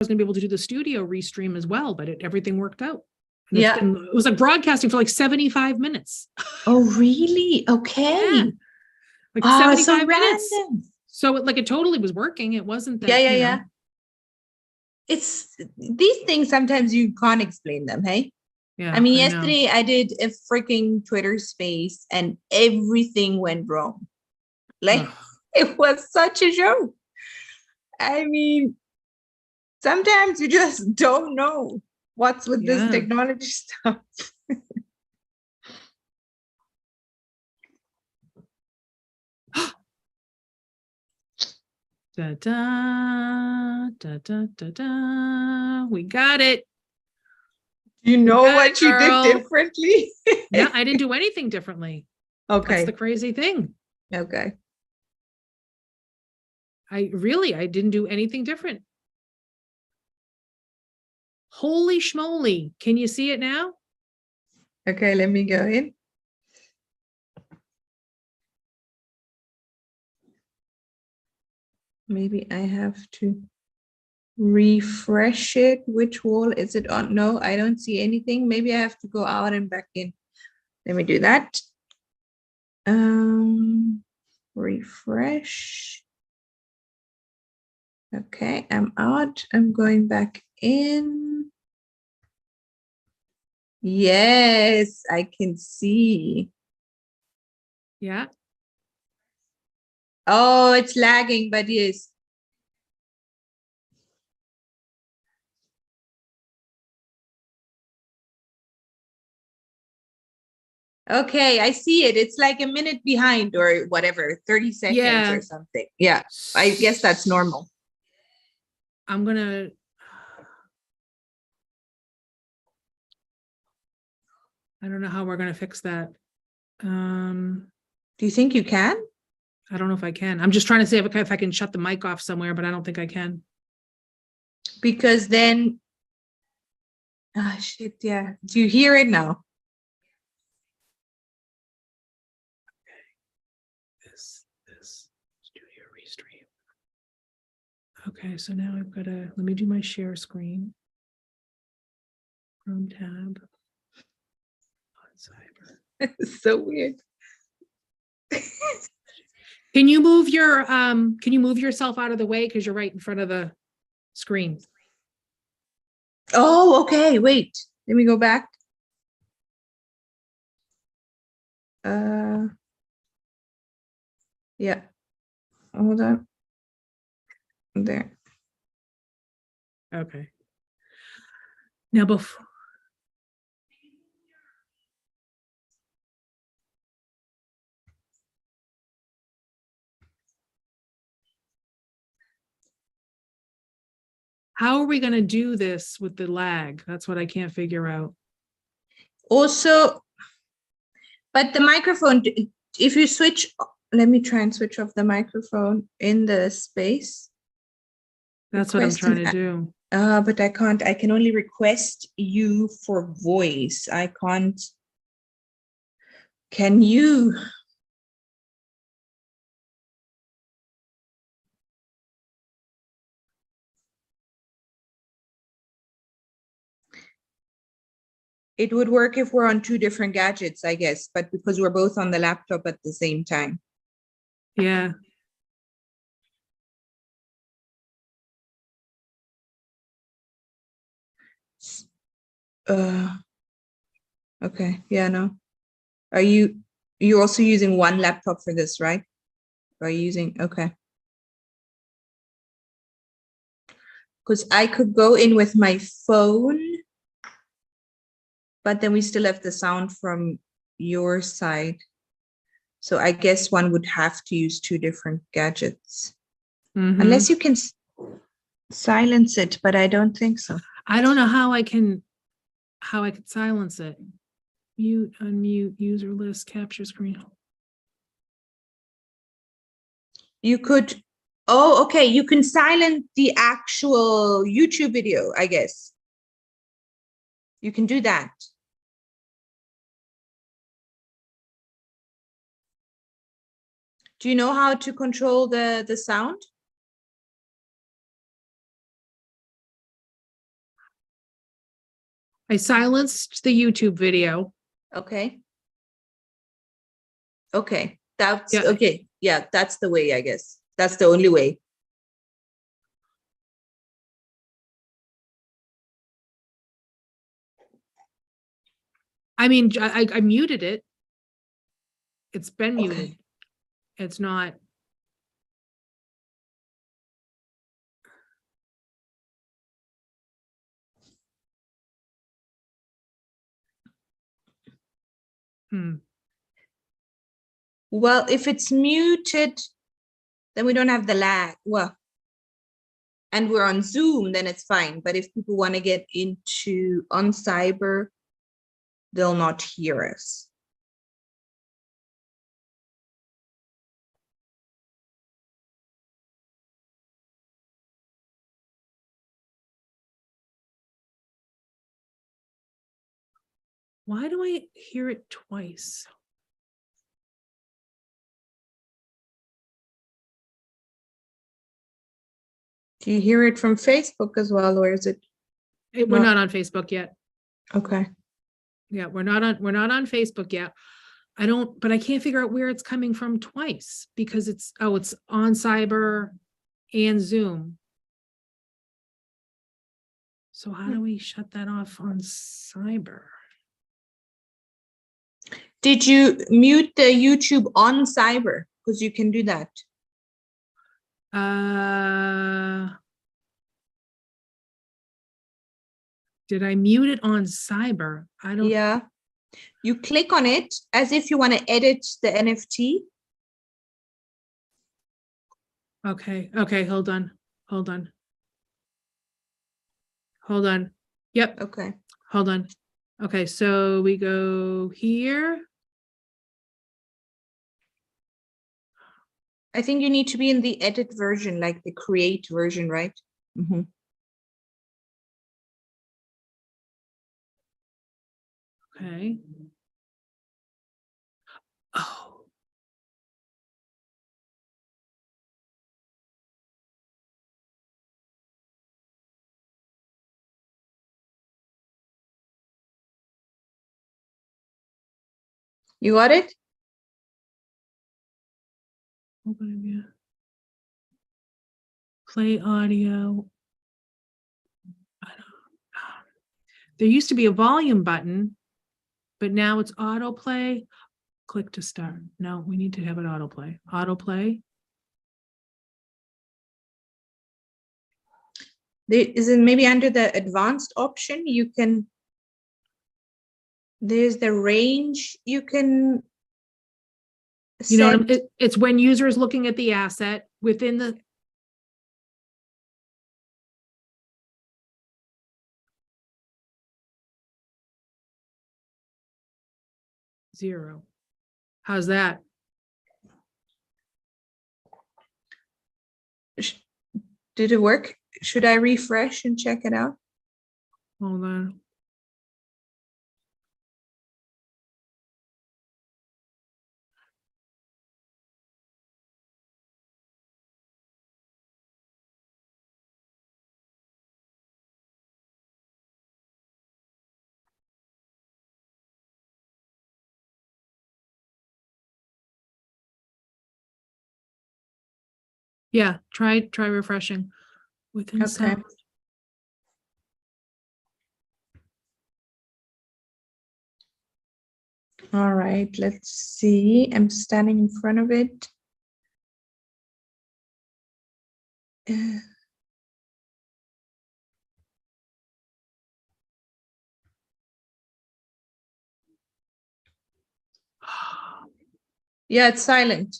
was going to be able to do the studio restream as well, but everything worked out. And Yeah. it was like broadcasting for like 75 minutes. Oh, really? Okay. Yeah. Like Oh, 75 so minutes. random. So it totally was working. It wasn't that, Yeah. It's these things, sometimes you can't explain them, hey? Yeah, I mean, I know. yesterday I did a freaking Twitter space and everything went wrong. Like, it was such a joke. I mean, sometimes you just don't know what's with this technology stuff. Da, da, da, da, da, da. We got it. You know what you did differently? No, I didn't do anything differently. Okay. That's the crazy thing. Okay. I didn't do anything different. Holy schmoly. Can you see it now? Okay, let me go in. Maybe I have to refresh it. Which wall is it on? No, I don't see anything. Maybe I have to go out and back in. Let me do that. Refresh. Okay, I'm out. I'm going back in. Yes, I can see. Yeah. Oh, it's lagging, but yes. Okay, I see it. It's like a minute behind or whatever, 30 seconds or something. Yeah, I guess that's normal. I'm gonna. I don't know how we're gonna fix that. Do you think you can? I don't know if I can. I'm just trying to see if I can shut the mic off somewhere, but I don't think I can. Because then, ah, shit, yeah. Do you hear it now? This studio restream. Okay, so now I've got to, let me do my share screen. Chrome tab. It's so weird. Can you move yourself out of the way because you're right in front of the screen? Oh, okay. Wait, let me go back. Yeah. Hold on. There. Okay. Now before. How are we going to do this with the lag? That's what I can't figure out. Also, but the microphone, if you switch, let me try and switch off the microphone in the space. That's what I'm trying to do. But I can't. I can only request you for voice. I can't. Can you? It would work if we're on two different gadgets, I guess, but because we're both on the laptop at the same time. Yeah. Okay. Yeah, no. Are you also using one laptop for this, right? Are you using, okay. Because I could go in with my phone, but then we still have the sound from your side. So I guess one would have to use two different gadgets. Unless you can silence it, but I don't think so. I don't know how I could silence it. Mute, unmute, user list, capture screen. You could, oh, okay. You can silence the actual YouTube video, I guess. You can do that. Do you know how to control the sound? I silenced the YouTube video. Okay. Okay. That's Yeah. okay. Yeah, that's the way, I guess. That's the only way. I mean, I muted it. It's been Okay. muted. It's not. Well, if it's muted, then we don't have the lag. Well, and we're on Zoom, then it's fine. But if people want to get into on Cyber, they'll not hear us. Why do I hear it twice? Do you hear it from Facebook as well, or is it? We're not on Facebook yet. Okay. Yeah, we're not on Facebook yet. But I can't figure out where it's coming from twice because it's on Cyber and Zoom. So how do we shut that off on Cyber? Did you mute the YouTube on Cyber? Because you can do that. Did I mute it on Cyber? I don't. Yeah. You click on it as if you want to edit the NFT. Okay. Okay. Hold on. Yep. Okay. Hold on. Okay. So we go here. I think you need to be in the edit version, like the create version, right? Mm-hmm. Okay. Oh. You got it? Play audio. There used to be a volume button, but now it's autoplay. Click to start. No, we need to have it autoplay. Autoplay. Is it maybe under the advanced option? You can. There's the range you can. You know what set. it's when user is looking at the asset within the. Zero. How's that? Did it work? Should I refresh and check it out? Hold on. Yeah, try refreshing within Okay. sound. All right, let's see. I'm standing in front of it. Yeah, it's silent.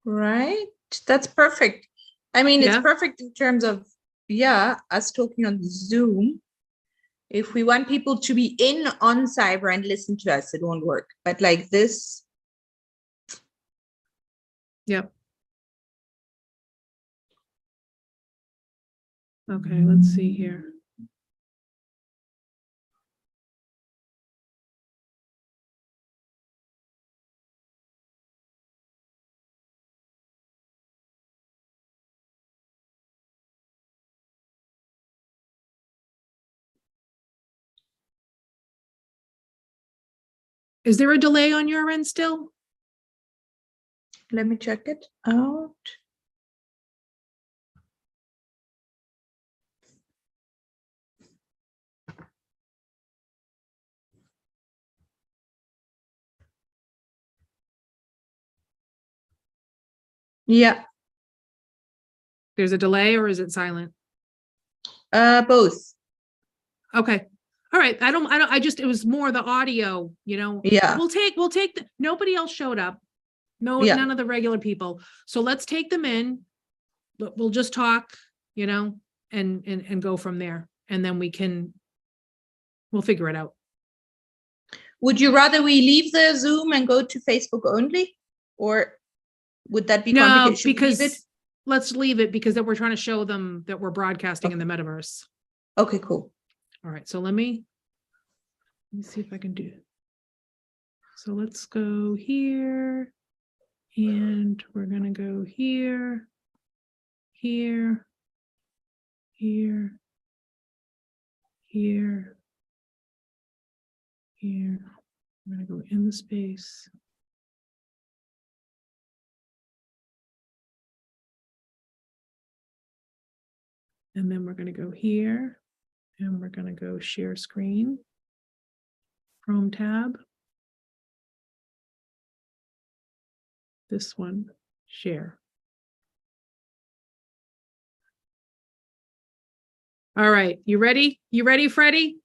Right, that's perfect. I mean, it's Yeah. perfect in terms of, yeah, us talking on Zoom. If we want people to be in on Cyber and listen to us, it won't work. But like this. Yep. Okay, let's see here. Is there a delay on your end still? Let me check it out. Yeah, There's a delay, or is it silent? both. Okay. All right. It was more the audio, Yeah, nobody else showed up. No, yeah. none of the regular people. So let's take them in, but we'll just talk, and go from there. And then we'll figure it out. Would you rather we leave the Zoom and go to Facebook only? Or would that be No, complicated? Should we leave it? because let's leave it, because then we're trying to show them that we're broadcasting in the metaverse. Okay, cool. All right. So let me see if I can do it. So let's go here, and we're going to go here, here, here, here, here. I'm going to go in the space. And then we're going to go here, and we're going to go share screen, Chrome tab. This one, share. All right. You ready? You ready, Freddie?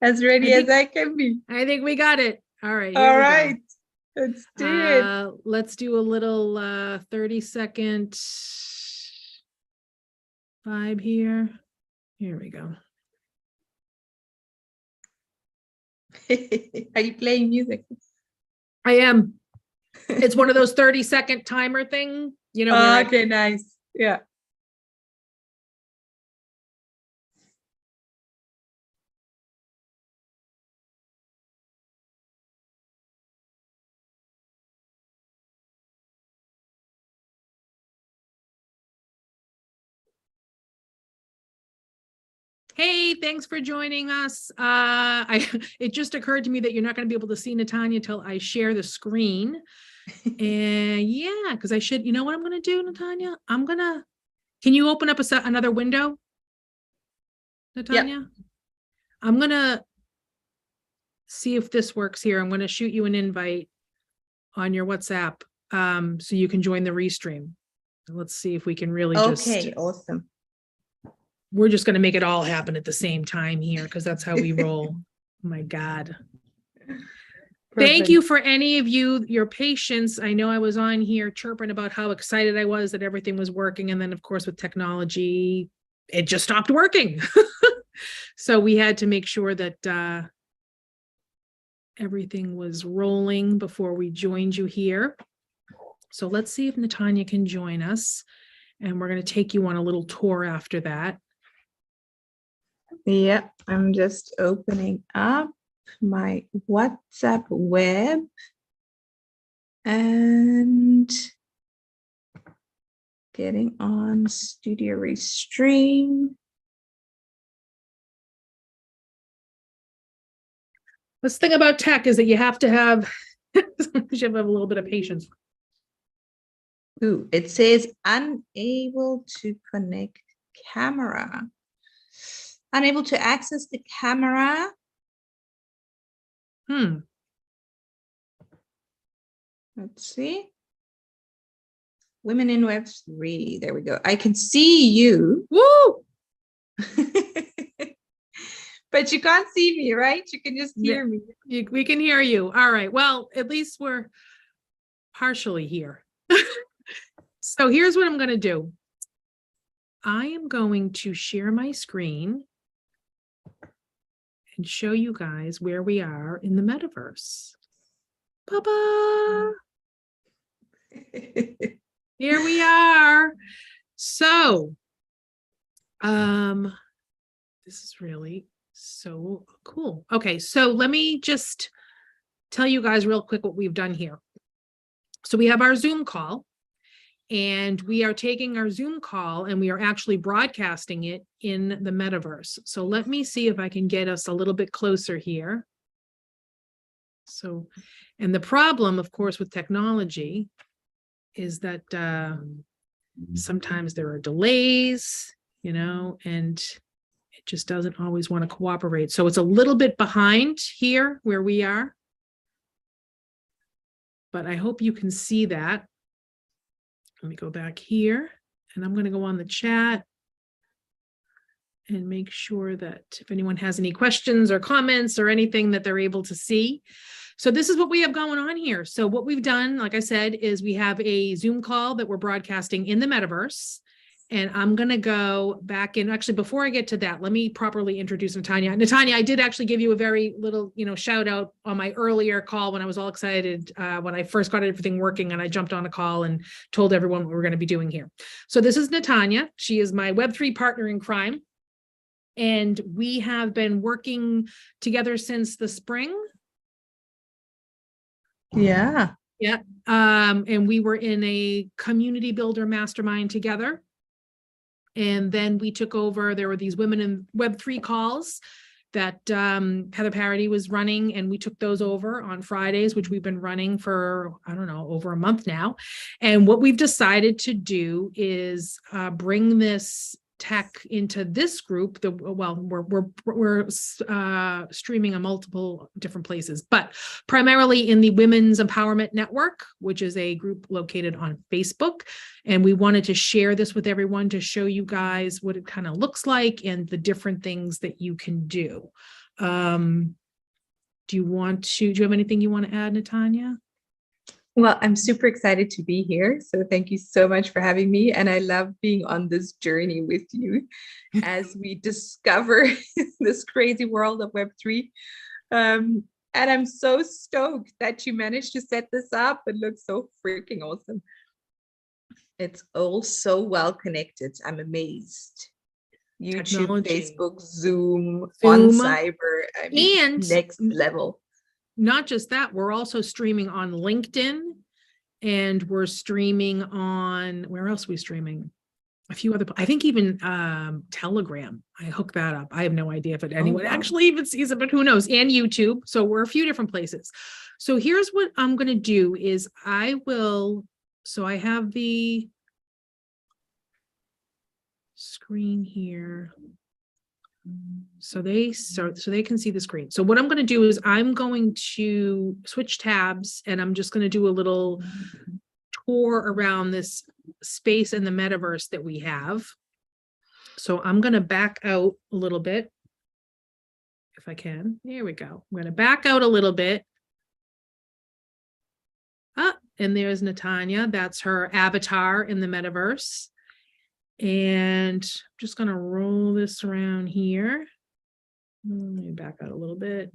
As ready as I can be. I think we got it. All right. All right. Let's do it. Let's do a little 30-second vibe here. Here we go. Are you playing music? I am. It's one of those 30-second timer thing, where Okay, nice. Yeah. Hey, thanks for joining us. It just occurred to me that you're not going to be able to see Natanya till I share the screen. And yeah, because I should, you know what I'm going to do, Natanya? Can you open up another window, Natanya? Yeah. I'm going to see if this works here. I'm going to shoot you an invite on your WhatsApp, so you can join the restream. Let's see if we can really Okay, awesome. We're just going to make it all happen at the same time here, because that's how we roll. Oh my God. Thank you for any of you, your patience. I know I was on here chirping about how excited I was that everything was working. And then of course, with technology, it just stopped working. So we had to make sure that everything was rolling before we joined you here. So let's see if Natanya can join us. And we're going to take you on a little tour after that. Yeah, I'm just opening up my WhatsApp web and getting on Studio Restream. This thing about tech is that you have to have, you have a little bit of patience. Ooh, it says unable to connect camera. Unable to access the camera. Let's see. Women in Web3. There we go. I can see you. Woo! But you can't see me, right? You can just hear me. We can hear you. All right. Well, at least we're partially here. So here's what I'm going to do. I am going to share my screen and show you guys where we are in the metaverse. Bye-bye. Here we are. So, this is really so cool. Okay, so let me just tell you guys real quick what we've done here. So we have our Zoom call, and we are taking our Zoom call and we are actually broadcasting it in the metaverse. So let me see if I can get us a little bit closer here. So, and the problem, of course, with technology is that sometimes there are delays, you know, and it just doesn't always want to cooperate. So it's a little bit behind here where we are. But I hope you can see that. Let me go back here, and I'm going to go on the chat and make sure that if anyone has any questions or comments or anything that they're able to see. So this is what we have going on here. So what we've done, like I said, is we have a Zoom call that we're broadcasting in the metaverse. And I'm going to go back in. Actually, before I get to that, let me properly introduce Natanya. Natanya, I did actually give you a very little, shout out on my earlier call when I was all excited when I first got everything working, and I jumped on a call and told everyone what we were going to be doing here. So this is Natanya. She is my Web3 partner in crime. And we have been working together since the spring. Yeah. Yeah. And we were in a community builder mastermind together. And then we took over, there were these women in Web3 calls that Heather Parody was running, and we took those over on Fridays, which we've been running for, I don't know, over a month now. And what we've decided to do is bring this tech into this group. We're streaming on multiple different places, but primarily in the Women's Empowerment Network, which is a group located on Facebook. And we wanted to share this with everyone to show you guys what it kind of looks like and the different things that you can do. Do you have anything you want to add, Natanya? Well, I'm super excited to be here. So thank you so much for having me. And I love being on this journey with you as we discover this crazy world of Web3. And I'm so stoked that you managed to set this up. It looks so freaking awesome. It's all so well connected. I'm amazed. YouTube, Technology. Facebook, Zoom, on Cyber, I mean, and next level. Not just that, we're also streaming on LinkedIn, and we're streaming on, where else are we streaming? A few other, I think even Telegram. I hooked that up. I have no idea if anyone actually even sees it, but who knows? And YouTube. So we're a few different places. So here's what I'm going to do is I have the screen here. So they can see the screen. So what I'm going to do is I'm going to switch tabs, and I'm just going to do a little tour around this space in the metaverse that we have. So I'm going to back out a little bit if I can. Here we go. I'm going to back out a little bit. And there's Natanya. That's her avatar in the metaverse. And I'm just going to roll this around here. Let me back out a little bit,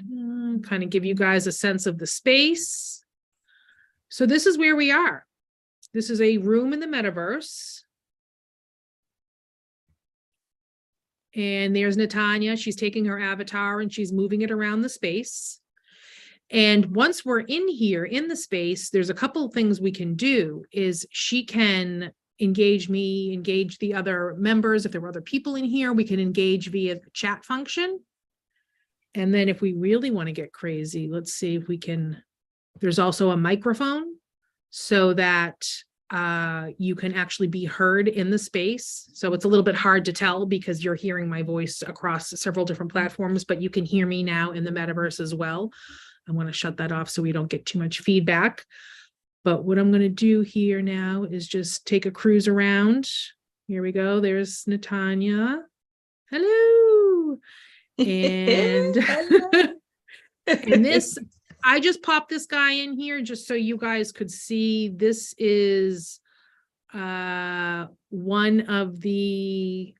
kind of give you guys a sense of the space. So this is where we are. This is a room in the metaverse. And there's Natanya. She's taking her avatar and she's moving it around the space. And once we're in here in the space, there's a couple of things we can do. Is she can engage me, engage the other members. If there were other people in here, we can engage via the chat function. And then if we really want to get crazy, let's see if we can, there's also a microphone so that you can actually be heard in the space. So it's a little bit hard to tell because you're hearing my voice across several different platforms, but you can hear me now in the metaverse as well. I want to shut that off so we don't get too much feedback. But what I'm going to do here now is just take a cruise around. Here we go. There's Natanya. Hello. And, and this, I just popped this guy in here just so you guys could see. This is one of the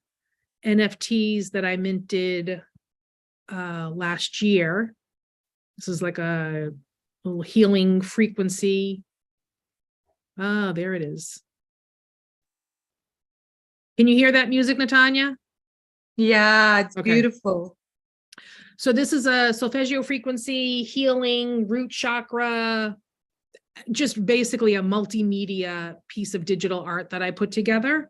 NFTs that I minted last year. This is like a little healing frequency. There it is. Can you hear that music, Natanya? Yeah, it's beautiful. So this is a solfeggio frequency, healing, root chakra, just basically a multimedia piece of digital art that I put together.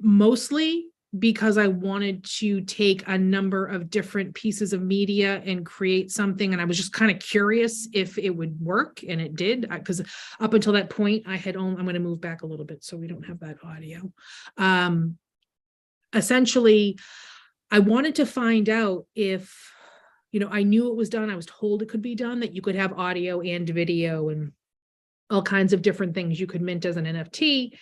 Mostly because I wanted to take a number of different pieces of media and create something. And I was just kind of curious if it would work, and it did, because up until that point I had only, I'm going to move back a little bit so we don't have that audio. Essentially, I wanted to find out if, you know, I knew it was done. I was told it could be done, that you could have audio and video and all kinds of different things you could mint as an NFT.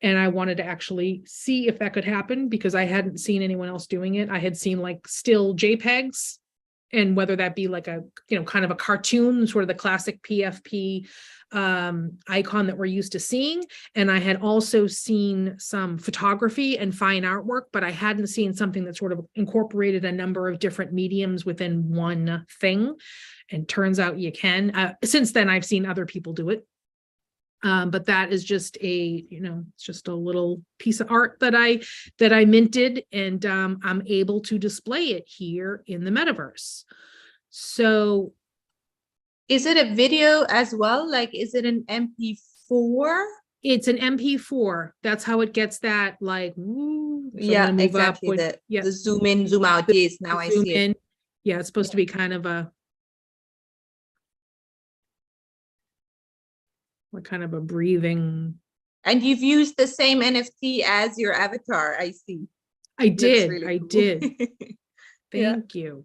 And I wanted to actually see if that could happen, because I hadn't seen anyone else doing it. I had seen like still JPEGs, and whether that be like a, you know, kind of a cartoon, sort of the classic PFP icon that we're used to seeing. And I had also seen some photography and fine artwork, but I hadn't seen something that sort of incorporated a number of different mediums within one thing. And turns out you can. Since then, I've seen other people do it. But that is just a, you know, it's just a little piece of art that I minted, and I'm able to display it here in the metaverse. So is it a video as well? Like, is it an MP4? it's an MP4. That's how it gets that, like, woo. So Yeah, exactly. The zoom in, zoom out. Yes, now I see it. Yeah, it's supposed to be kind of a, kind of a breathing. And you've used the same NFT as your avatar, I see. I did. Really cool. Did. Thank you.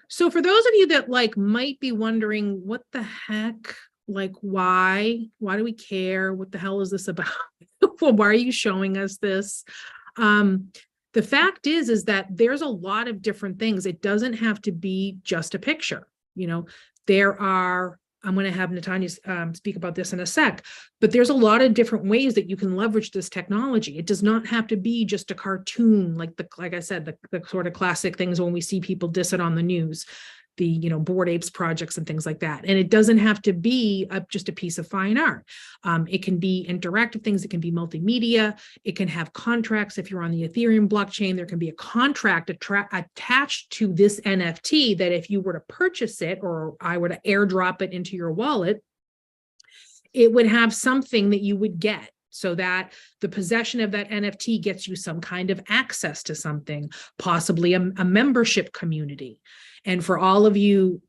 So for those of you that like might be wondering, what the heck, like, why do we care? What the hell is this about? Well, why are you showing us this? The fact is that there's a lot of different things. It doesn't have to be just a picture. You know, there are, I'm going to have Natanya speak about this in a sec, but there's a lot of different ways that you can leverage this technology. It does not have to be just a cartoon, like I said, the sort of classic things when we see people diss it on the news, the, you know, Bored Apes projects and things like that. And it doesn't have to be just a piece of fine art. It can be interactive things. It can be multimedia. It can have contracts. If you're on the Ethereum blockchain, there can be a contract attached to this NFT that if you were to purchase it, or I were to airdrop it into your wallet, it would have something that you would get, so that the possession of that NFT gets you some kind of access to something, possibly a membership community. And for all of you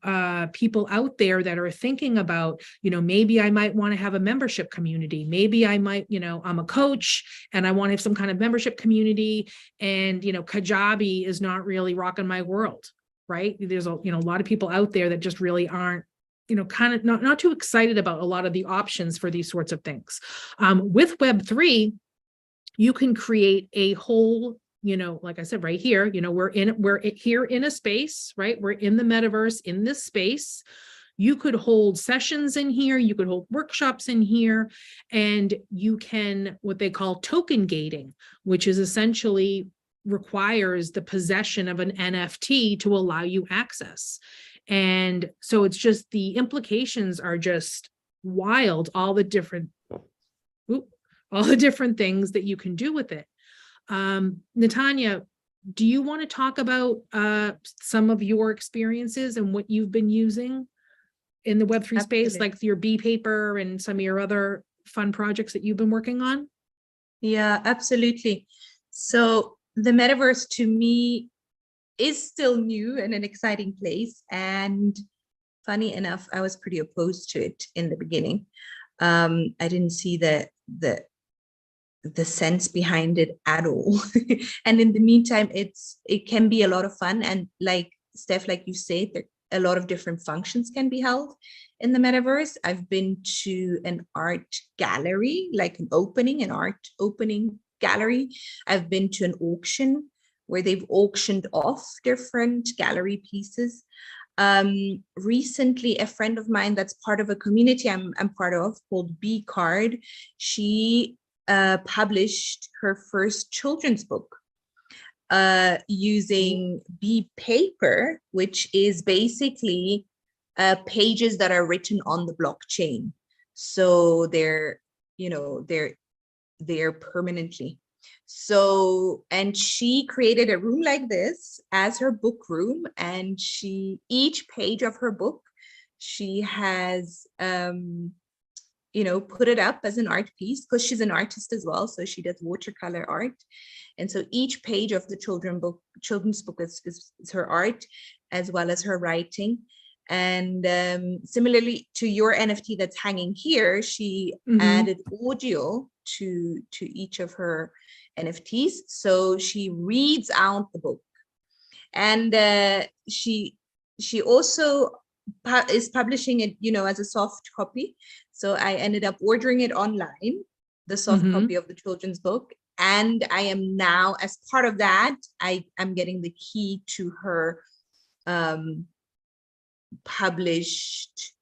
people out there that are thinking about, you know, maybe I might want to have a membership community. Maybe I might, you know, I'm a coach and I want to have some kind of membership community, and, you know, Kajabi is not really rocking my world, right? There's a, you know, a lot of people out there that just really aren't, you know, kind of not too excited about a lot of the options for these sorts of things. With Web3, you can create a whole, you know, like I said, right here, you know, we're here in a space, right? We're in the metaverse, in this space. You could hold sessions in here, you could hold workshops in here, and you can, what they call token gating, which is essentially requires the possession of an NFT to allow you access. And so it's just, the implications are just wild, all the different things that you can do with it. Natanya, do you want to talk about some of your experiences and what you've been using in the Web3 space, like your bee paper and some of your other fun projects that you've been working on? Yeah, absolutely. So the metaverse to me is still new and an exciting place. And funny enough, I was pretty opposed to it in the beginning. I didn't see the sense behind it at all. And in the meantime, it can be a lot of fun. And like Steph, like you said, a lot of different functions can be held in the metaverse. I've been to an art gallery, like an art opening gallery. I've been to an auction where they've auctioned off different gallery pieces. Recently, a friend of mine that's part of a community I'm part of called B Card, she published her first children's book using bee paper, which is basically pages that are written on the blockchain. So they're permanently. So, and she created a room like this as her book room, and each page of her book, she has put it up as an art piece, because she's an artist as well. So she does watercolor art. And so each page of the children's book is her art, as well as her writing. And similarly to your NFT that's hanging here, she added audio to each of her NFTs. So she reads out the book. And she also is publishing it, as a soft copy. So I ended up ordering it online, the soft copy of the children's book. And I am now, as part of that, I'm getting the key to her published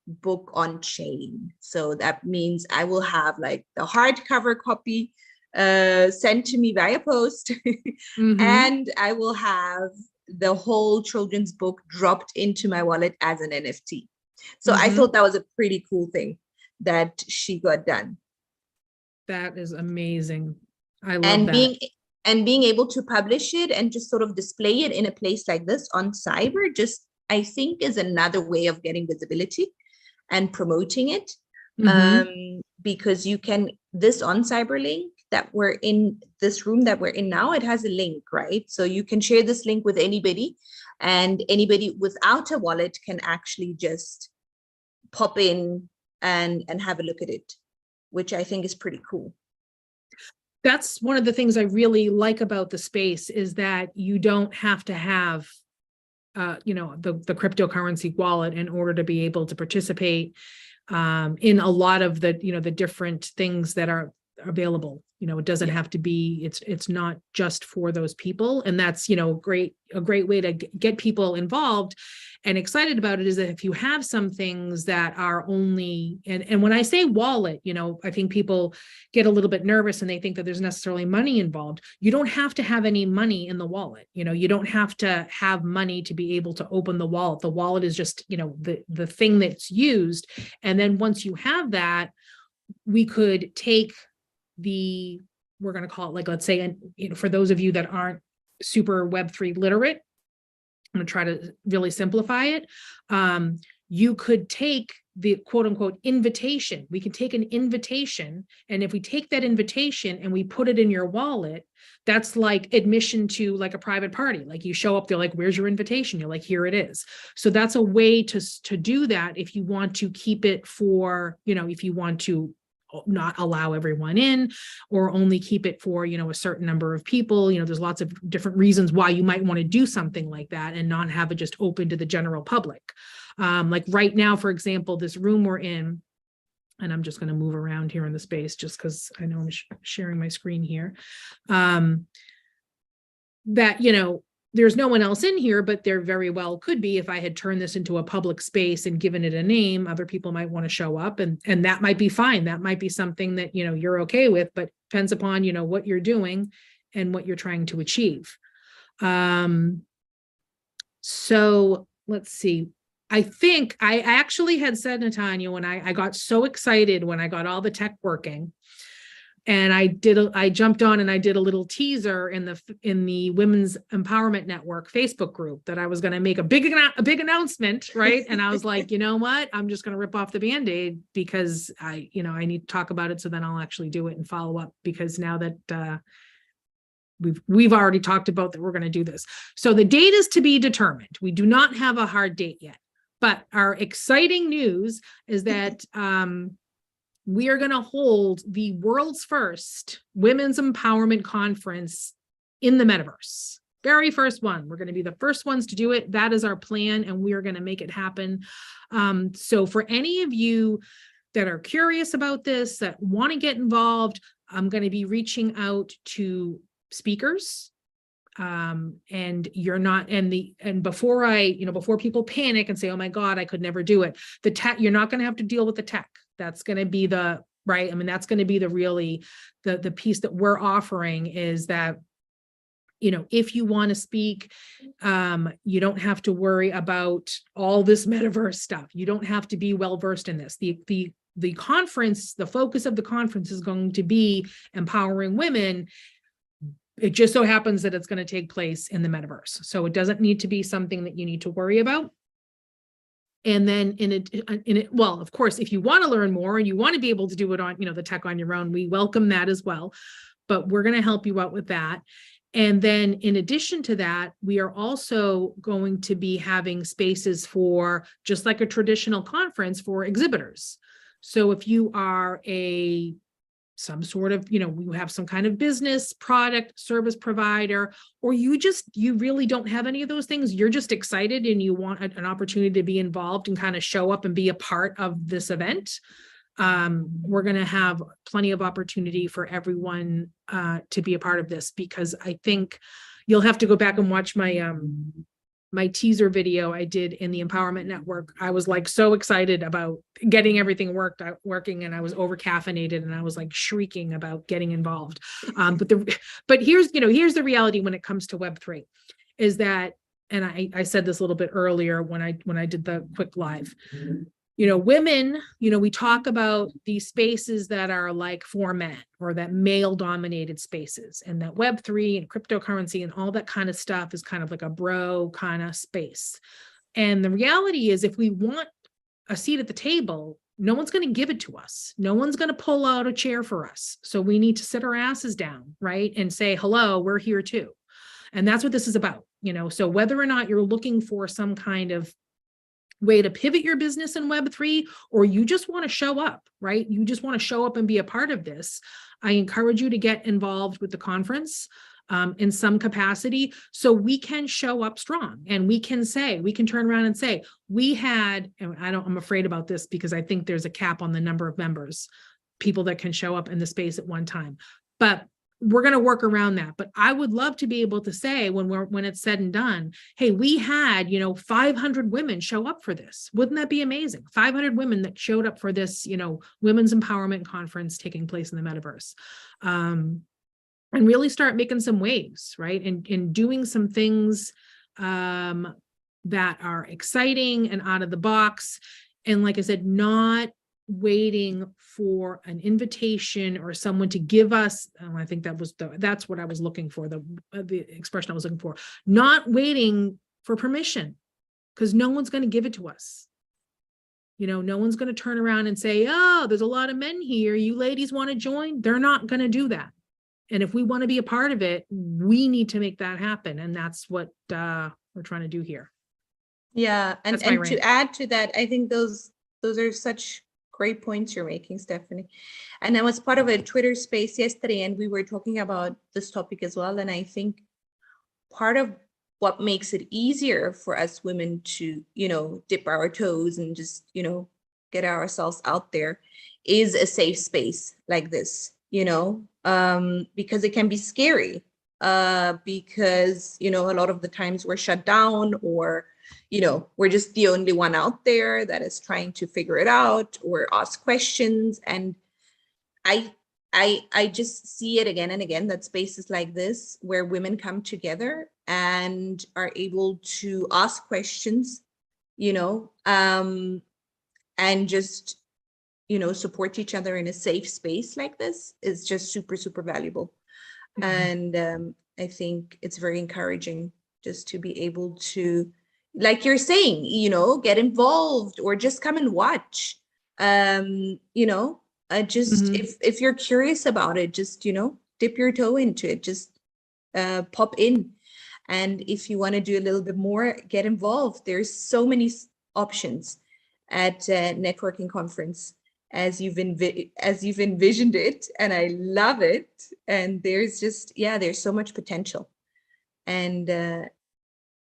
book on chain. So that means I will have like the hardcover copy sent to me via post, and I will have the whole children's book dropped into my wallet as an NFT. So I thought that was a pretty cool thing that she got done. That is amazing. I love that. Being able to publish it and just sort of display it in a place like this on Cyber, just I think is another way of getting visibility and promoting it. Because you can, this on Cyber link that we're in, this room that we're in now, it has a link, right? So you can share this link with anybody, and anybody without a wallet can actually just pop in and have a look at it, which I think is pretty cool. That's one of the things I really like about the space, is that you don't have to have the cryptocurrency wallet in order to be able to participate in a lot of the, the different things that are available. It doesn't have to be, it's not just for those people. And that's, a great way to get people involved and excited about it, is that if you have some things that are only, and when I say wallet, I think people get a little bit nervous and they think that there's necessarily money involved. You don't have to have any money in the wallet. You don't have to have money to be able to open the wallet. The wallet is just, the thing that's used. And then once you have that, we could take we're going to call it, like, let's say, and for those of you that aren't super Web3 literate, I'm going to try to really simplify it. You could take the quote unquote invitation. We can take an invitation, and if we take that invitation and we put it in your wallet, that's like admission to like a private party. Like, you show up, they're like, where's your invitation? You're like, here it is. So that's a way to do that if you want to keep it for, if you want to not allow everyone in, or only keep it for, a certain number of people. There's lots of different reasons why you might want to do something like that and not have it just open to the general public. Like right now, for example, this room we're in, and I'm just going to move around here in the space just because I know I'm sharing my screen here, that, there's no one else in here, but there very well could be. If I had turned this into a public space and given it a name, other people might want to show up, and that might be fine. That might be something that, you're okay with, but depends upon, what you're doing and what you're trying to achieve. So let's see. I think I actually had said, Natanya, when I got so excited when I got all the tech working, and I jumped on and I did a little teaser in the Women's Empowerment Network Facebook group that I was going to make a big announcement, right? And I was like, you know what? I'm just going to rip off the Band-Aid, because I need to talk about it, so then I'll actually do it and follow up, because now that we've already talked about that we're going to do this. So the date is to be determined. We do not have a hard date yet, but our exciting news is that we are going to hold the world's first Women's Empowerment Conference in the metaverse. Very first one. We're going to be the first ones to do it. That is our plan, and we are going to make it happen. So for any of you that are curious about this, that want to get involved, I'm going to be reaching out to speakers. And you're not, and before before people panic and say, oh my God, I could never do it. The tech, you're not going to have to deal with the tech. That's going to be right. I mean, that's going to be the piece that we're offering, is that, if you want to speak, you don't have to worry about all this metaverse stuff. You don't have to be well-versed in this. The conference, the focus of the conference is going to be empowering women. It just so happens that it's going to take place in the metaverse. So it doesn't need to be something that you need to worry about. And then well, of course, if you want to learn more and you want to be able to do it on, the tech on your own, we welcome that as well. But we're going to help you out with that. And then in addition to that, we are also going to be having spaces for, just like a traditional conference, for exhibitors. So if you are some sort of, you have some kind of business, product, service provider, or you really don't have any of those things, you're just excited and you want an opportunity to be involved and kind of show up and be a part of this event, we're going to have plenty of opportunity for everyone to be a part of this, because I think you'll have to go back and watch my teaser video I did in the Empowerment Network. I was like so excited about getting everything working, and I was over caffeinated and I was like shrieking about getting involved. But here's the reality when it comes to Web3 is that, and I said this a little bit earlier when I did the quick live, women, we talk about these spaces that are like for men, or that male dominated spaces, and that Web3 and cryptocurrency and all that kind of stuff is kind of like a bro kind of space. And the reality is, if we want a seat at the table, no one's going to give it to us. No one's going to pull out a chair for us. So we need to sit our asses down, right? And say, hello, we're here too. And that's what this is about, so whether or not you're looking for some kind of way to pivot your business in Web3, or you just want to show up, right? You just want to show up and be a part of this. I encourage you to get involved with the conference in some capacity, so we can show up strong, and we can turn around and say, and I'm afraid about this because I think there's a cap on the number of members, people that can show up in the space at one time, but we're going to work around that. But I would love to be able to say, when it's said and done, hey, we had, 500 women show up for this. Wouldn't that be amazing? 500 women that showed up for this, women's empowerment conference taking place in the metaverse. And really start making some waves, right? And doing some things that are exciting and out of the box. And like I said, not waiting for an invitation or someone to give us, I think that's what I was looking for, the expression I was looking for, not waiting for permission, because no one's going to give it to us. No one's going to turn around and say, oh, there's a lot of men here, you ladies want to join? They're not going to do that. And if we want to be a part of it, we need to make that happen. And that's what we're trying to do here. Yeah. And to add to that, I think those are such great points you're making, Stephanie. And I was part of a Twitter space yesterday, and we were talking about this topic as well. And I think part of what makes it easier for us women to, dip our toes and just, get ourselves out there is a safe space like this, because it can be scary, because, a lot of the times we're shut down, or we're just the only one out there that is trying to figure it out or ask questions. And I just see it again and again, that spaces like this where women come together and are able to ask questions, and just, support each other in a safe space like this is just super, super valuable. Mm-hmm. And I think it's very encouraging just to be able to, like you're saying, get involved or just come and watch, just mm-hmm. if you're curious about it, just, dip your toe into it, just pop in. And if you want to do a little bit more, get involved. There's so many options at networking conference as you've envisioned it. And I love it. And there's just, there's so much potential. And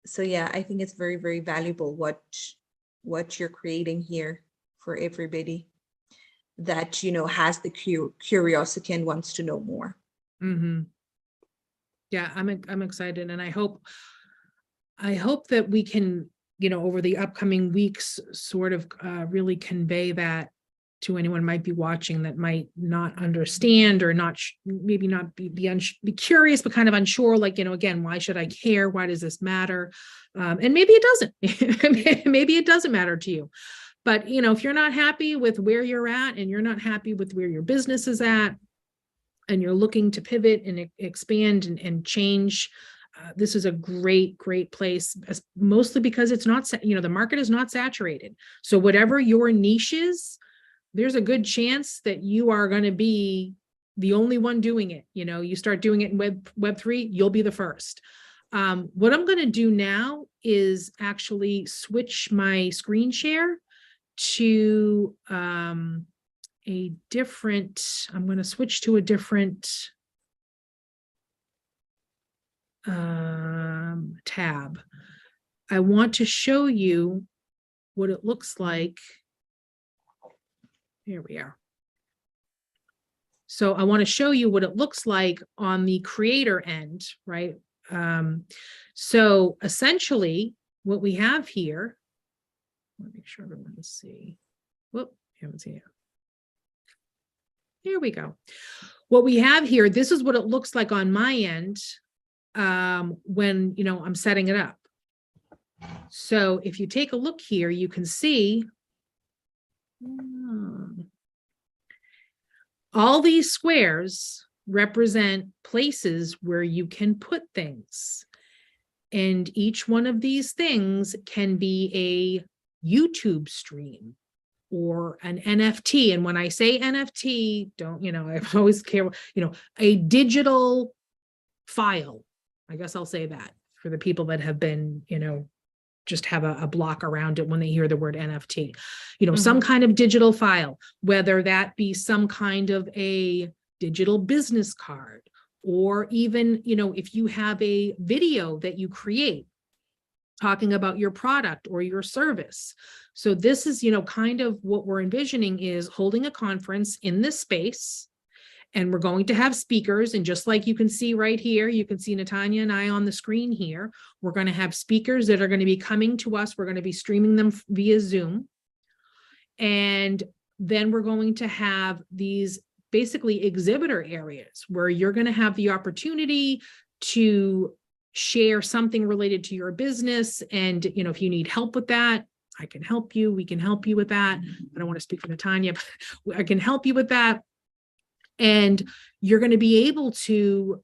so, I think it's very, very valuable what you're creating here for everybody that, has the curiosity and wants to know more. Mm-hmm. Yeah, I'm excited. And I hope that we can, over the upcoming weeks, sort of really convey that to anyone might be watching that might not understand, or not maybe not be curious, but kind of unsure, like, again, why should I care? Why does this matter? And maybe it doesn't. Maybe it doesn't matter to you. But, if you're not happy with where you're at, and you're not happy with where your business is at, and you're looking to pivot and expand and change, this is a great, great place, mostly because it's not, the market is not saturated. So whatever your niche is, there's a good chance that you are going to be the only one doing it. You start doing it in Web3, you'll be the first. What I'm going to do now is actually switch my screen share to I'm going to switch to a different tab. I want to show you what it looks like. Here we are. So I want to show you what it looks like on the creator end, right? So essentially what we have here, let me make sure everyone can see. Whoop, haven't seen it. Here we go. What we have here, this is what it looks like on my end when, I'm setting it up. So if you take a look here, you can see all these squares represent places where you can put things. And each one of these things can be a YouTube stream or an NFT. And when I say NFT, I always care, a digital file. I guess I'll say that for the people that have been, just have a block around it when they hear the word NFT, some kind of digital file, whether that be some kind of a digital business card, or even, if you have a video that you create talking about your product or your service. So this is, kind of what we're envisioning is holding a conference in this space. And we're going to have speakers. And just like you can see right here, you can see Natanya and I on the screen here. We're going to have speakers that are going to be coming to us. We're going to be streaming them via Zoom. And then we're going to have these basically exhibitor areas where you're going to have the opportunity to share something related to your business. And, if you need help with that, I can help you. We can help you with that. I don't want to speak for Natanya, but I can help you with that. And you're going to be able to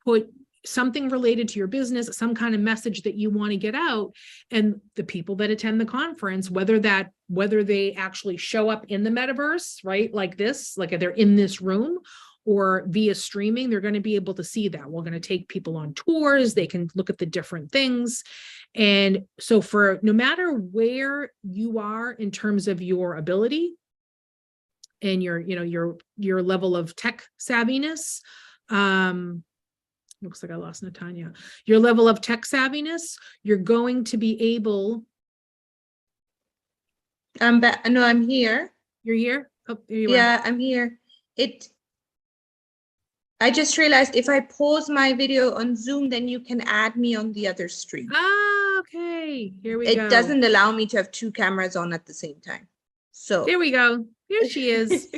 put something related to your business, some kind of message that you want to get out. And the people that attend the conference, whether they actually show up in the metaverse, right? Like this, like they're in this room, or via streaming, they're going to be able to see that. We're going to take people on tours. They can look at the different things. And so for no matter where you are in terms of your ability, and your level of tech savviness, looks like I lost Natanya. Your level of tech savviness, you're going to be able. I'm back. No, I'm here. You're here? Oh, there you Yeah, are. I'm here. I just realized if I pause my video on Zoom, then you can add me on the other stream. Ah, okay. Here we go. It doesn't allow me to have two cameras on at the same time. So there we go. Here she is.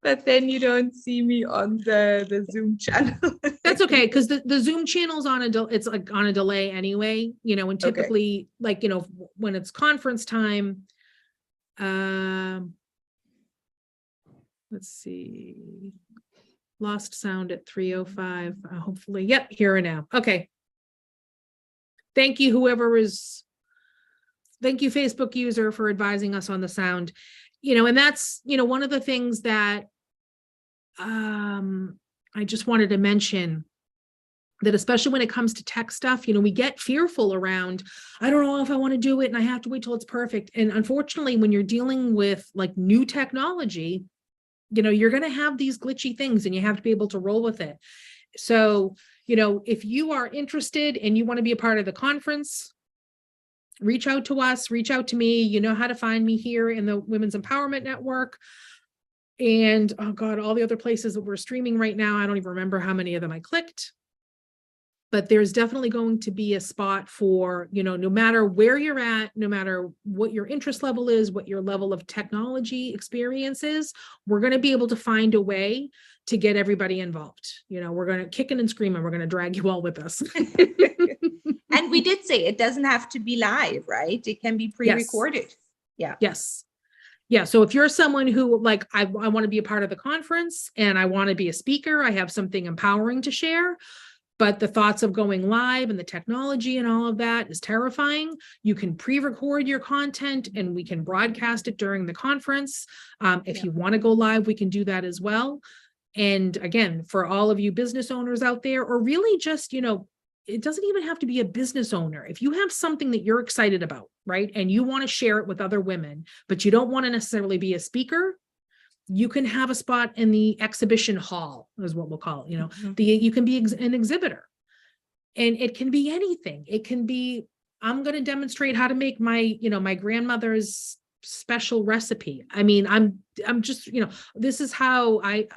But then you don't see me on the Zoom channel. That's okay, because the Zoom channel's it's like on a delay anyway, and typically when it's conference time, let's see, lost sound at 3:05. Hopefully, yep, here and now. Okay. Thank you, thank you, Facebook user, for advising us on the sound. And that's, one of the things that I just wanted to mention, that especially when it comes to tech stuff, we get fearful around, I don't know if I want to do it and I have to wait till it's perfect. And unfortunately, when you're dealing with like new technology, you're going to have these glitchy things and you have to be able to roll with it. So, if you are interested and you want to be a part of the conference, reach out to us, reach out to me. You know how to find me here in the Women's Empowerment Network. And oh God, all the other places that we're streaming right now, I don't even remember how many of them I clicked. But there's definitely going to be a spot for, no matter where you're at, no matter what your interest level is, what your level of technology experience is, we're going to be able to find a way to get everybody involved. We're going to kicking and screaming. We're going to drag you all with us. And we did say it doesn't have to be live, right? It can be pre-recorded. Yes. Yes. Yeah. So if you're someone who I want to be a part of the conference and I want to be a speaker, I have something empowering to share, But the thoughts of going live and the technology and all of that is terrifying. You can pre-record your content and we can broadcast it during the conference. If you want to go live, we can do that as well. And again, for all of you business owners out there, or really just, it doesn't even have to be a business owner. If you have something that you're excited about, right, and you want to share it with other women, but you don't want to necessarily be a speaker, you can have a spot in the exhibition hall, is what we'll call it. You can be an exhibitor, and it can be anything. It can be, I'm going to demonstrate how to make my, my grandmother's special recipe. I mean, I'm just, this is how I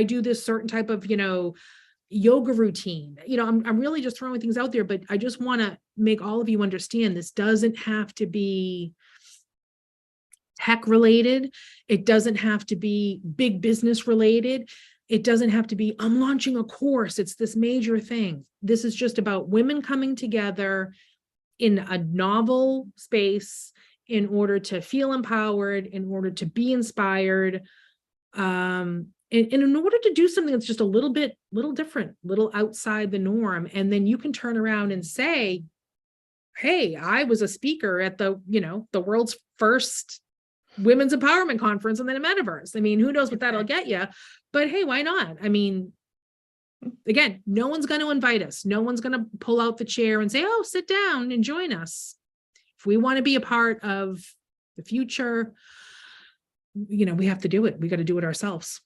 do this certain type of, yoga routine. I'm really just throwing things out there, but I just want to make all of you understand this doesn't have to be tech related. It doesn't have to be big business related. It doesn't have to be, I'm launching a course. It's this major thing. This is just about women coming together in a novel space in order to feel empowered, in order to be inspired, and in order to do something that's just a little different, little outside the norm. And then you can turn around and say, hey, I was a speaker at the world's first women's empowerment conference and then a metaverse. I mean, who knows what that'll get you, but hey, why not? I mean, again, no one's going to invite us. No one's going to pull out the chair and say, oh, sit down and join us. If we want to be a part of the future, we have to do it. We got to do it ourselves.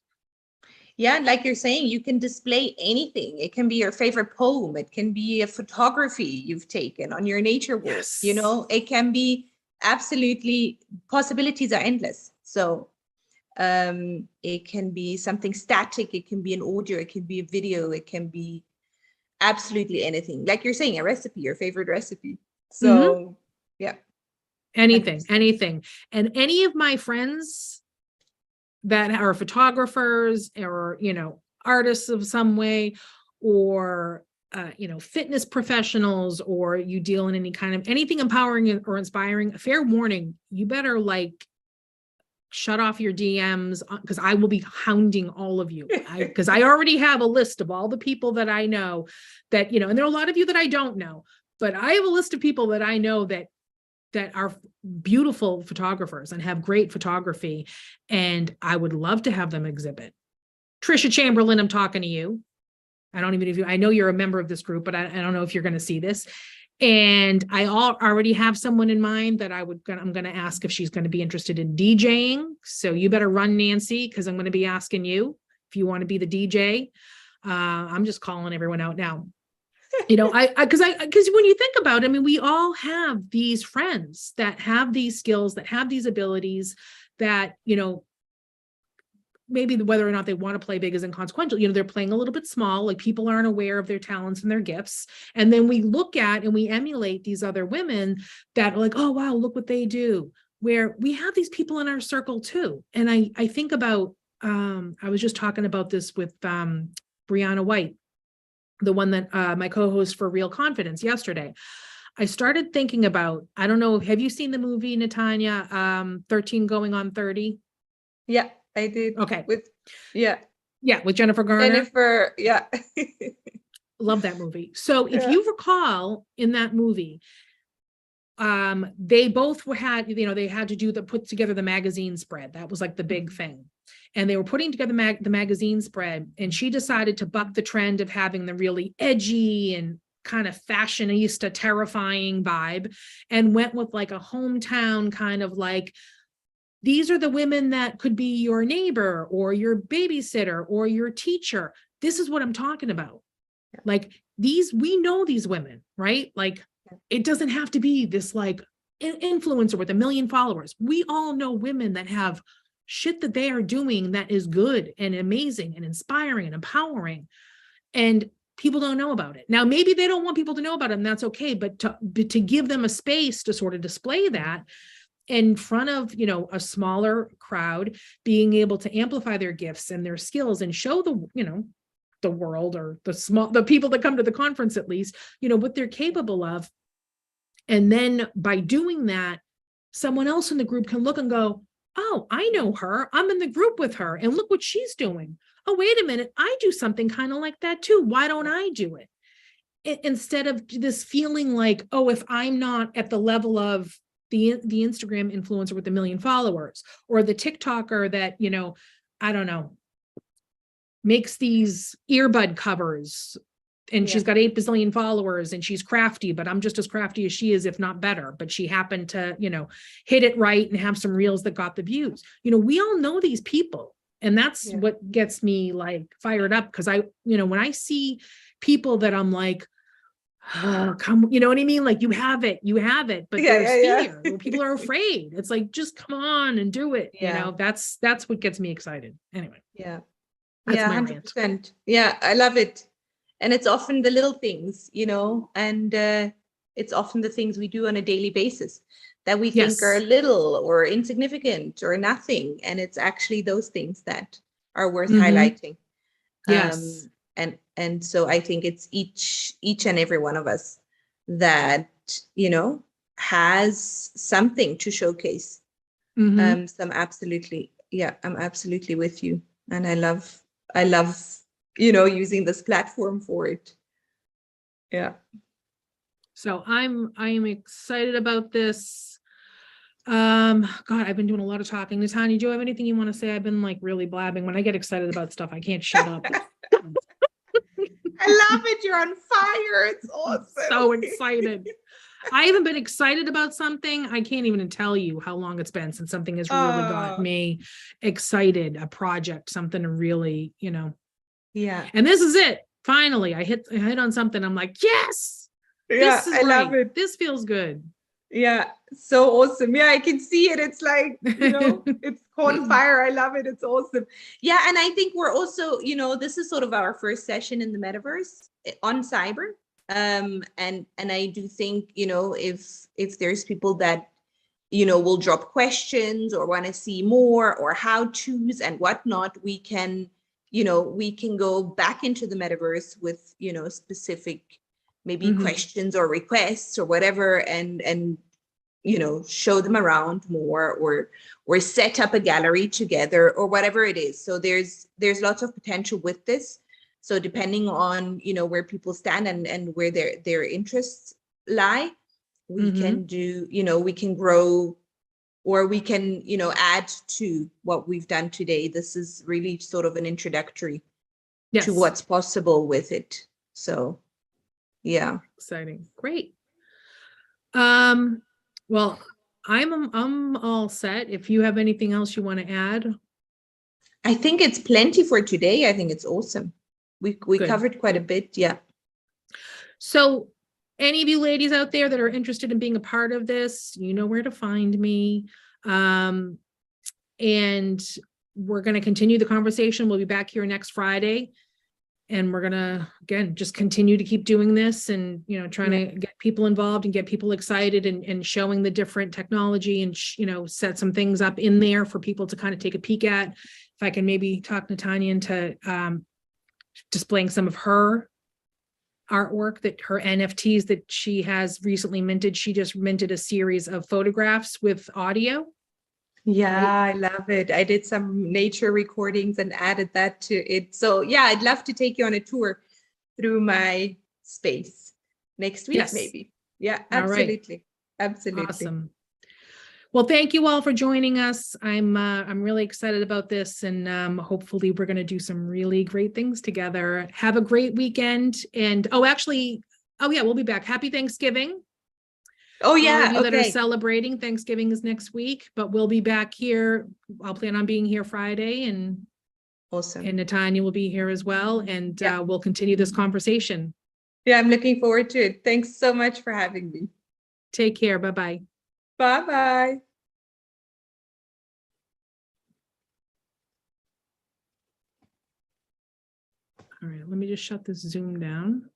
Yeah, like you're saying, you can display anything. It can be your favorite poem. It can be a photography you've taken on your nature walk. Yes. It can be absolutely, possibilities are endless. So it can be something static. It can be an audio. It can be a video. It can be absolutely anything. Like you're saying, a recipe, your favorite recipe. So yeah. Anything. And any of my friends that are photographers or, artists of some way, or, fitness professionals, or you deal in any kind of anything empowering or inspiring, fair warning, you better shut off your DMs, because I will be hounding all of you. Because I already have a list of all the people that I know that, and there are a lot of you that I don't know, but I have a list of people that I know that are beautiful photographers and have great photography. And I would love to have them exhibit. Trisha Chamberlain, I'm talking to you. I don't even know I know you're a member of this group, but I don't know if you're going to see this. And I already have someone in mind that I'm going to ask if she's going to be interested in DJing. So you better run, Nancy, because I'm going to be asking you if you want to be the DJ. I'm just calling everyone out now. Because when you think about it, I mean, we all have these friends that have these skills, that have these abilities that, maybe whether or not they want to play big is inconsequential. They're playing a little bit small, like people aren't aware of their talents and their gifts. And then we look at and we emulate these other women that are like, oh, wow, look what they do, where we have these people in our circle too. And I think about, I was just talking about this with Brianna White, the one that my co-host for Real Confidence yesterday. I started thinking about, I don't know, have you seen the movie, Natanya, 13 Going on 30? Yeah, I did. Okay. With Jennifer Garner. Yeah. Love that movie. So if you recall in that movie, they both had, they had to put together the magazine spread. That was like the big thing. And they were putting together the magazine spread, and she decided to buck the trend of having the really edgy and kind of fashionista, terrifying vibe, and went with like a hometown kind of like, these are the women that could be your neighbor or your babysitter or your teacher. This is what I'm talking about. Like we know these women, right? Like it doesn't have to be this like influencer with 1 million followers. We all know women that have shit that they are doing that is good and amazing and inspiring and empowering, and people don't know about it. Now, maybe they don't want people to know about it, and that's okay, but to give them a space to sort of display that in front of, a smaller crowd, being able to amplify their gifts and their skills and show the world, or the people that come to the conference, at least, what they're capable of. And then by doing that, someone else in the group can look and go, oh, I know her. I'm in the group with her. And look what she's doing. oh, wait a minute, I do something kind of like that too. Why don't I do it? Instead of this feeling like, oh, if I'm not at the level of the Instagram influencer with 1 million followers, or the TikToker that, I don't know, makes these earbud covers and she's got 8 bazillion followers and she's crafty, but I'm just as crafty as she is, if not better. But she happened to, hit it right and have some reels that got the views. We all know these people. And that's what gets me like fired up. Cause when I see people that I'm like, oh, come, you know what I mean? Like you have it, but there's fear. Well, people are afraid. It's like, just come on and do it. That's what gets me excited. Anyway. Yeah. That's my rant. 100%. Yeah, I love it. And it's often the little things, and it's often the things we do on a daily basis that we think are little or insignificant or nothing. And it's actually those things that are worth highlighting. Yes. And so I think it's each and every one of us that, has something to showcase. So I'm absolutely with you. And I love, using this platform for it. Yeah. So I am excited about this. God, I've been doing a lot of talking. Natanya, do you have anything you want to say? I've been like really blabbing. When I get excited about stuff, I can't shut up. I love it. You're on fire. It's awesome. So excited. I haven't been excited about something. I can't even tell you how long it's been since something has really got me excited. A project, something to really, Yeah. And this is it. Finally, I hit on something. I'm like, yes. Yeah, I love it. This feels good. Yeah, so awesome. Yeah, I can see it. It's like, it's caught fire. I love it. It's awesome. Yeah, and I think we're also, this is sort of our first session in the metaverse on cyber. And I do think, if there's people that, will drop questions or want to see more or how-tos and whatnot, we can go back into the metaverse with, specific maybe questions or requests or whatever, and show them around more, or set up a gallery together or whatever it is. So there's lots of potential with this. So depending on where people stand and where their interests lie, we can do, we can grow, or we can add to what we've done today. This is really sort of an introductory to what's possible with it. So yeah, exciting. Great. Well, I'm all set. If you have anything else you want to add. I think it's plenty for today. I think it's awesome. We covered quite a bit. Yeah. So any of you ladies out there that are interested in being a part of this, you know where to find me. And we're going to continue the conversation. We'll be back here next Friday. And we're going to, again, just continue to keep doing this and, trying to get people involved and get people excited and showing the different technology and, set some things up in there for people to kind of take a peek at. If I can maybe talk Natanya into displaying some of her artwork, that her NFTs that she has recently minted. She just minted a series of photographs with audio. Yeah, right? I love it. I did some nature recordings and added that to it. So yeah, I'd love to take you on a tour through my space next week, maybe. Yeah, absolutely. Right. Absolutely. Awesome. Well, thank you all for joining us. I'm really excited about this, and hopefully we're going to do some really great things together. Have a great weekend. And we'll be back. Happy Thanksgiving. Oh yeah. All of you that are celebrating, Thanksgiving is next week, but we'll be back here. I'll plan on being here Friday, and awesome. And Natanya will be here as well, and we'll continue this conversation. Yeah, I'm looking forward to it. Thanks so much for having me. Take care. Bye-bye. Bye-bye. All right, let me just shut this Zoom down.